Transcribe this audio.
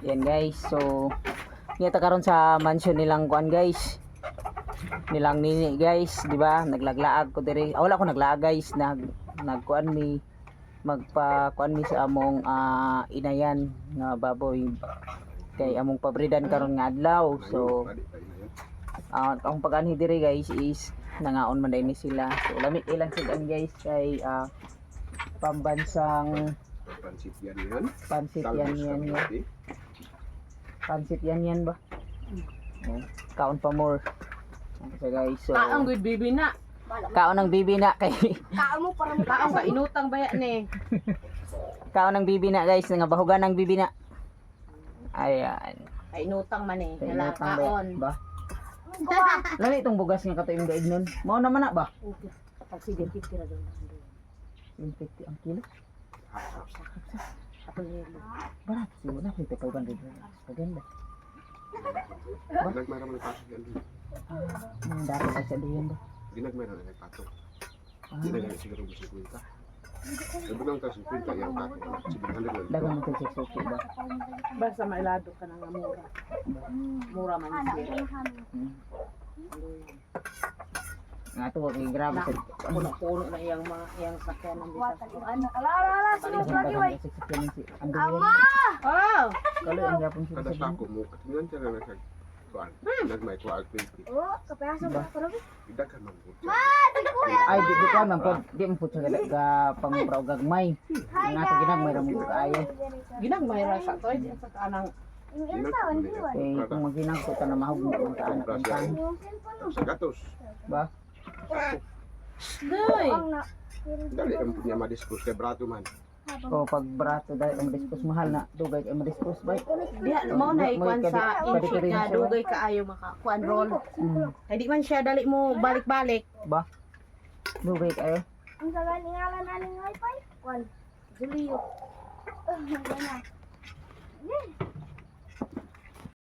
Yan guys. So ngita karon sa mansion nilang kuan guys. Nilang nini guys, di ba? Naglaglaag ko diri. Wala ko naglaag guys, nagkuan mi magpa kuan mi sa among inayan nga baboy kay among pabridan karon nga adlaw. So ang pag-anhi diri guys is nangaon man ni sila. So lamit ilang sigan guys kay pambansang Pansit yan yan. pansit yan ba? Yan. Kaon pa more. So guys, so Kaang good bibi na. kaon ng bibi na kay Kaamo para mo Kaang ka inutang baya ni. kaon ng bibi na guys, nga bahugan ng bibi na. Ayan. Ay inutang man eh. Kay Nala inutang kaon. ba? Lami itong bugas nga kato yung daig nun. Mao naman na ba? Okay. Pag sige kira daw. 150 ang kilo. Ako ni. Barat siguro na 500. Maganda. Ginagmayra man pasok yan. Ang dati ay sa duyan ba? Ginagmayra na nagpatok. Ginagmayra siguro gusto ko ita. Sabi nang kasi pinta yang patok. Sige halaga. Dagan mo sa suki ba? Basta mailado ka na nga mura. Mura man siya. Nga to kay grabe sa Puno-puno na iyang mga iyang sakyan ng bisas. Ano? Ala, sunod lagi way. Ang duyan. Oh! Kalo ang yapon sila Kada sa sako mo katingan siya na nag kuan. Nagmay ko ag 20. Oh, kapayaso ba ko rin? Idakan man po. ay di ko man pod di mo pud sa ga pangpraw gagmay. Nga sa ginagmay ra mo kaayo. Ginagmayra sa toy di sa kanang Yung ilsawan ko. Kay kung maginang ko ta na mahugno ang kaanak ang tan. Yung cellphone mo. Sa gatos. Ba? Doy. Ang na. Dali ang punya madiskus kay brato man. O pag brato dahil ang dispos mahal na dugay kay madispos ba? Diha mo na ikuan sa inchik nga dugay kaayo makakuan roll. Kay di man siya dali mo balik-balik. Ba? Dugay kayo. Ang sagan ngalan aning wifi. Kwan. Julio. Gana.